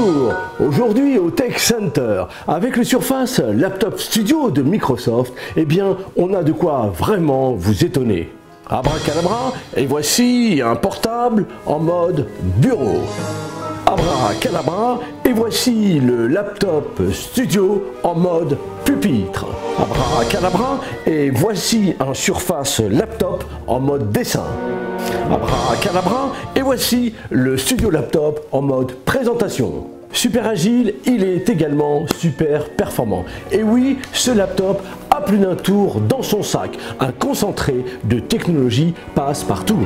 Bonjour, aujourd'hui au Tech Center, avec le Surface Laptop Studio de Microsoft, eh bien on a de quoi vraiment vous étonner. Abracadabra, et voici un portable en mode bureau. Abracadabra, et voici le laptop studio en mode pupitre. Abracadabra, et voici un Surface Laptop en mode dessin. Abracadabra, et voici le studio laptop en mode présentation. Super agile, il est également super performant. Et oui, ce laptop a plus d'un tour dans son sac. Un concentré de technologie passe partout.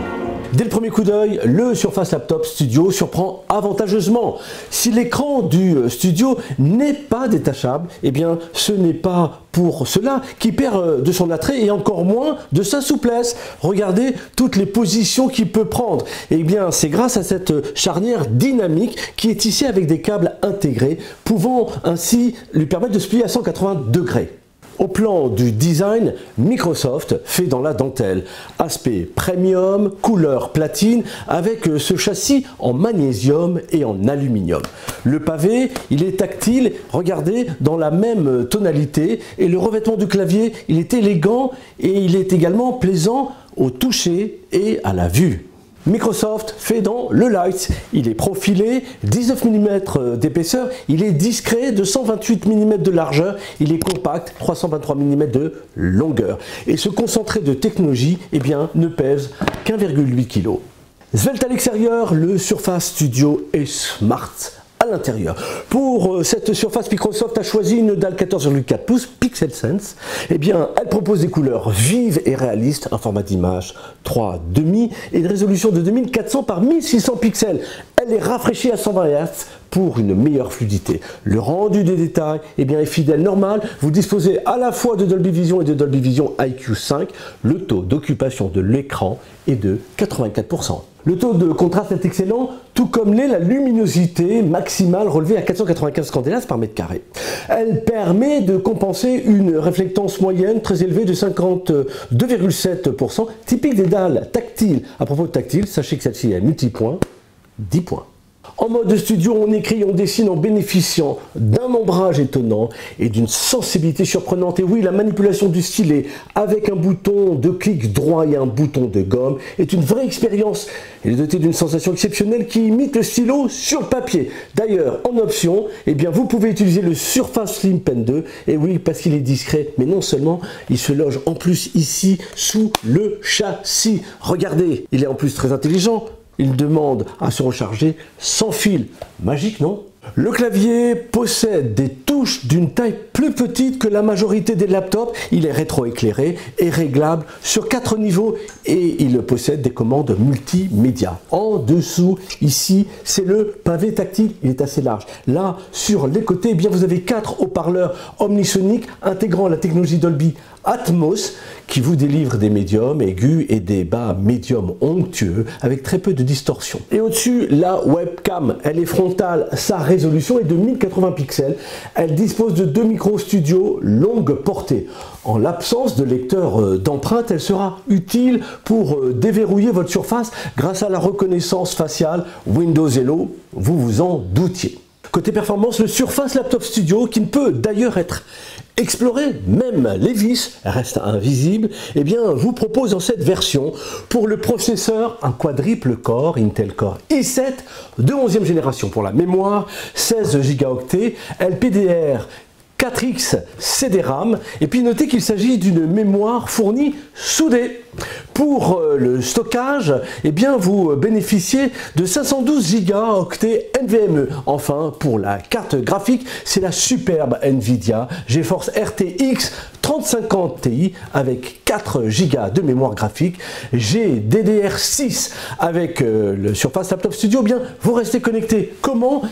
Dès le premier coup d'œil, le Surface Laptop Studio surprend avantageusement. Si l'écran du studio n'est pas détachable, eh bien ce n'est pas pour cela qu'il perd de son attrait et encore moins de sa souplesse. Regardez toutes les positions qu'il peut prendre. Eh bien c'est grâce à cette charnière dynamique qui est ici avec des câbles intégrés, pouvant ainsi lui permettre de se plier à 180 degrés. Au plan du design, Microsoft fait dans la dentelle. Aspect premium, couleur platine, avec ce châssis en magnésium et en aluminium. Le pavé, il est tactile, regardez, dans la même tonalité. Et le revêtement du clavier, il est élégant et il est également plaisant au toucher et à la vue. Microsoft fait dans le Light, il est profilé, 19 mm d'épaisseur, il est discret, de 128 mm de largeur, il est compact, 323 mm de longueur. Et ce concentré de technologie, eh bien, ne pèse qu'1,8 kg. Svelte à l'extérieur, le Surface Studio est smart à l'intérieur. Pour cette surface, Microsoft a choisi une dalle 14,4 pouces PixelSense. Eh bien, elle propose des couleurs vives et réalistes, un format d'image 3,5 et une résolution de 2400 par 1600 pixels. Elle est rafraîchie à 120 Hz pour une meilleure fluidité. Le rendu des détails eh bien, est fidèle normal. Vous disposez à la fois de Dolby Vision et de Dolby Vision IQ5. Le taux d'occupation de l'écran est de 84%. Le taux de contraste est excellent, tout comme l'est la luminosité maximale relevée à 495 candélas par mètre carré. Elle permet de compenser une réflectance moyenne très élevée de 52,7%, typique des dalles tactiles. À propos de tactile, sachez que celle-ci est multipoint, 10 points. En mode studio, on écrit, on dessine en bénéficiant d'un ombrage étonnant et d'une sensibilité surprenante. Et oui, la manipulation du stylet avec un bouton de clic droit et un bouton de gomme est une vraie expérience. Elle est dotée d'une sensation exceptionnelle qui imite le stylo sur le papier. D'ailleurs, en option, eh bien, vous pouvez utiliser le Surface Slim Pen 2. Et oui, parce qu'il est discret, mais non seulement, il se loge en plus ici sous le châssis. Regardez, il est en plus très intelligent. Il demande à se recharger sans fil. Magique, non? Le clavier possède des touches d'une taille plus petite que la majorité des laptops. Il est rétroéclairé et réglable sur 4 niveaux et il possède des commandes multimédia. En dessous, ici, c'est le pavé tactile. Il est assez large. Là, sur les côtés, eh bien, vous avez 4 haut-parleurs omnisoniques intégrant la technologie Dolby Atmos qui vous délivre des médiums aigus et des bas médiums onctueux avec très peu de distorsion. Et au-dessus, la webcam, elle est frontale, sa résolution est de 1080 pixels. Elle dispose de 2 micros studio longue portée. En l'absence de lecteur d'empreintes, elle sera utile pour déverrouiller votre surface grâce à la reconnaissance faciale Windows Hello, vous vous en doutiez. Côté performance, le Surface Laptop Studio, qui ne peut d'ailleurs être exploré, même les vis restent invisibles, eh bien, vous propose en cette version, pour le processeur, un quadruple core Intel Core i7 de 11e génération. Pour la mémoire, 16 Go, LPDR 4X CD-RAM, et puis notez qu'il s'agit d'une mémoire fournie soudée. Pour le stockage, eh bien, vous bénéficiez de 512 Go NVMe. Enfin, pour la carte graphique, c'est la superbe Nvidia GeForce RTX 3050 Ti avec 4 Go de mémoire graphique, GDDR6 avec le Surface Laptop Studio. Bien, vous restez connecté. Comment?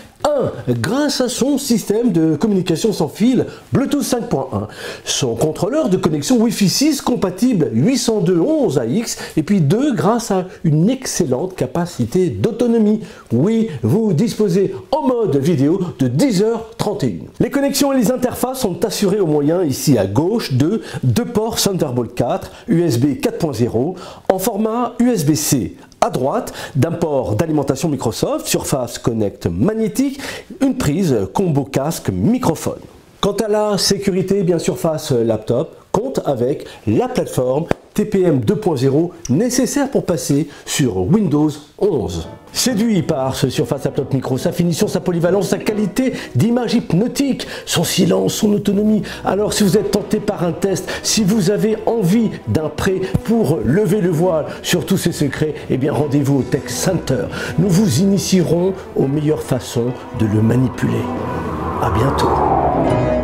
Grâce à son système de communication sans fil Bluetooth 5.1, son contrôleur de connexion Wi-Fi 6 compatible 802.11ax, et puis 2 grâce à une excellente capacité d'autonomie. Oui, vous disposez en mode vidéo de 10h31. Les connexions et les interfaces sont assurées au moyen, ici à gauche, de 2 ports Thunderbolt 4, USB 4.0 en format USB-C à droite d'un port d'alimentation Microsoft, Surface Connect magnétique, une prise combo casque microphone. Quant à la sécurité, bien Surface Laptop compte avec la plateforme TPM 2.0 nécessaire pour passer sur Windows 11. Séduit par ce Surface Laptop Micro, sa finition, sa polyvalence, sa qualité d'image hypnotique, son silence, son autonomie. Alors si vous êtes tenté par un test, si vous avez envie d'un prêt pour lever le voile sur tous ces secrets, eh bien rendez-vous au Tech Center. Nous vous initierons aux meilleures façons de le manipuler. À bientôt.